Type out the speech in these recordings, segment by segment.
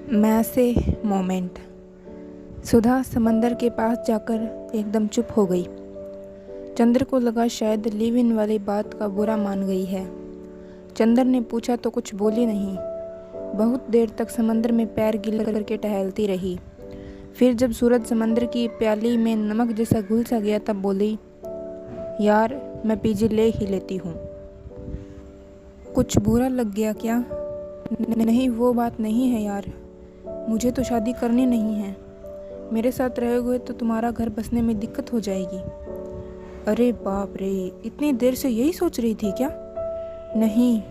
मैसे moment. सुधा समंदर के पास जाकर एकदम चुप हो गई। चंद्र को लगा शायद लिव इन वाली बात का बुरा मान गई है। चंद्र ने पूछा तो कुछ बोली नहीं। बहुत देर तक समंदर में पैर गीले करके टहलती रही। फिर जब सूरज समंदर की प्याली में नमक जैसा घुल सा गया तब बोली, यार मैं पीजी ले ही लेती हूँ। कुछ बुरा लग गया क्या? नहीं, वो बात नहीं है यार, मुझे तो शादी करनी नहीं है। मेरे साथ रहोगे तो तुम्हारा घर बसने में दिक्कत हो जाएगी। अरे बाप रे, इतनी देर से यही सोच रही थी क्या? नहीं,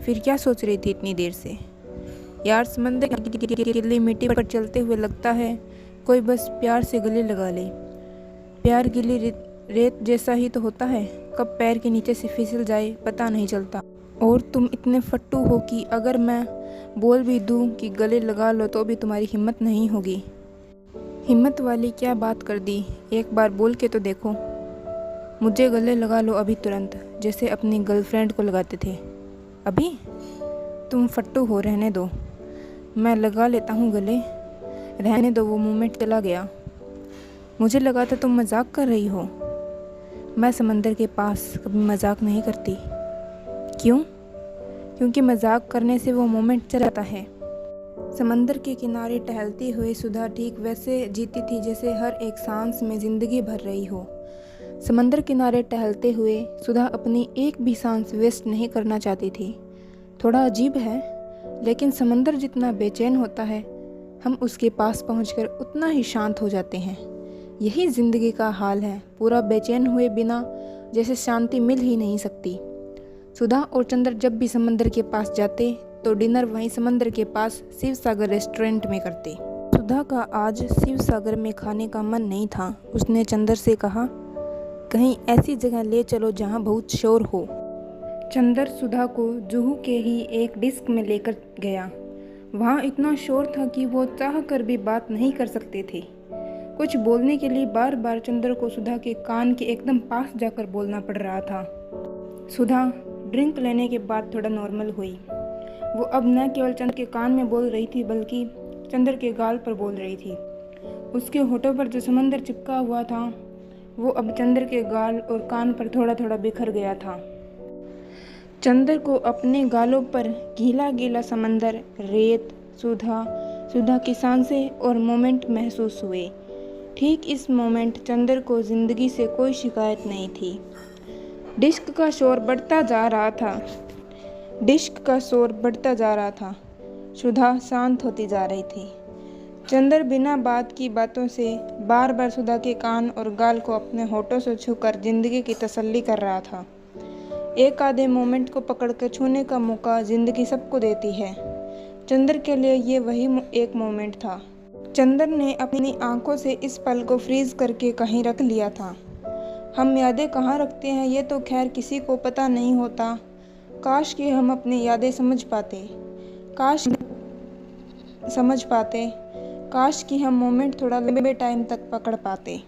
फिर क्या सोच रही थी इतनी देर से? यार समंदर की गिली मिट्टी पर चलते हुए लगता है कोई बस प्यार से गले लगा ले। प्यार गिली रेत जैसा ही तो होता है, कब पैर के नीचे से फिसल जाए पता नहीं चलता। और तुम इतने फट्टू हो कि अगर मैं बोल भी दूं कि गले लगा लो तो भी तुम्हारी हिम्मत नहीं होगी। हिम्मत वाली क्या बात कर दी, एक बार बोल के तो देखो। मुझे गले लगा लो अभी तुरंत, जैसे अपनी गर्लफ्रेंड को लगाते थे। अभी? तुम फट्टू हो, रहने दो, मैं लगा लेता हूँ गले। रहने दो, वो मोमेंट चला गया। मुझे लगा था तुम मजाक कर रही हो। मैं समंदर के पास कभी मजाक नहीं करती। क्यों? क्योंकि मजाक करने से वो मोमेंट चला जाता है। समंदर के किनारे टहलती हुई सुधा ठीक वैसे जीती थी जैसे हर एक सांस में जिंदगी भर रही हो। समंदर किनारे टहलते हुए सुधा अपनी एक भी सांस वेस्ट नहीं करना चाहती थी। थोड़ा अजीब है, लेकिन समंदर जितना बेचैन होता है, हम उसके पास पहुंचकर उतना ही शांत हो जाते हैं। यही जिंदगी का हाल है, पूरा बेचैन हुए बिना जैसे शांति मिल ही नहीं सकती। सुधा और चंद्र जब भी समंदर के पास जाते तो डिनर वहीं समंदर के पास शिव सागर रेस्टोरेंट में करते। सुधा का आज शिव सागर में खाने का मन नहीं था। उसने चंद्र से कहा, कहीं ऐसी जगह ले चलो जहाँ बहुत शोर हो। चंद्र सुधा को जुहू के ही एक डिस्क में लेकर गया। वहाँ इतना शोर था कि वो चाह कर भी बात नहीं कर सकते थे। कुछ बोलने के लिए बार बार चंद्र को सुधा के कान के एकदम पास जाकर बोलना पड़ रहा था। सुधा ड्रिंक लेने के बाद थोड़ा नॉर्मल हुई। वो अब न केवल चंद्र के कान में बोल रही थी बल्कि चंद्र के गाल पर बोल रही थी। उसके होठों पर जो समंदर चिपका हुआ था वो अब चंद्र के गाल और कान पर थोड़ा थोड़ा बिखर गया था। चंद्र को अपने गालों पर गीला गीला समंदर, रेत, सुधा की सांसें और मोमेंट महसूस हुए। ठीक इस मोमेंट चंद्र को जिंदगी से कोई शिकायत नहीं थी। डिस्क का शोर बढ़ता जा रहा था। सुधा शांत होती जा रही थी। चंद्र बिना बात की बातों से बार बार सुधा के कान और गाल को अपने होठों से छूकर जिंदगी की तसल्ली कर रहा था। एक आधे मोमेंट को पकड़कर छूने का मौका जिंदगी सबको देती है। चंद्र के लिए ये वही एक मोमेंट था। चंद्र ने अपनी आंखों से इस पल को फ्रीज करके कहीं रख लिया था। हम यादें कहाँ रखते हैं ये तो खैर किसी को पता नहीं होता। काश कि हम अपनी यादें समझ पाते, काश कि हम मोमेंट थोड़ा लंबे टाइम तक पकड़ पाते।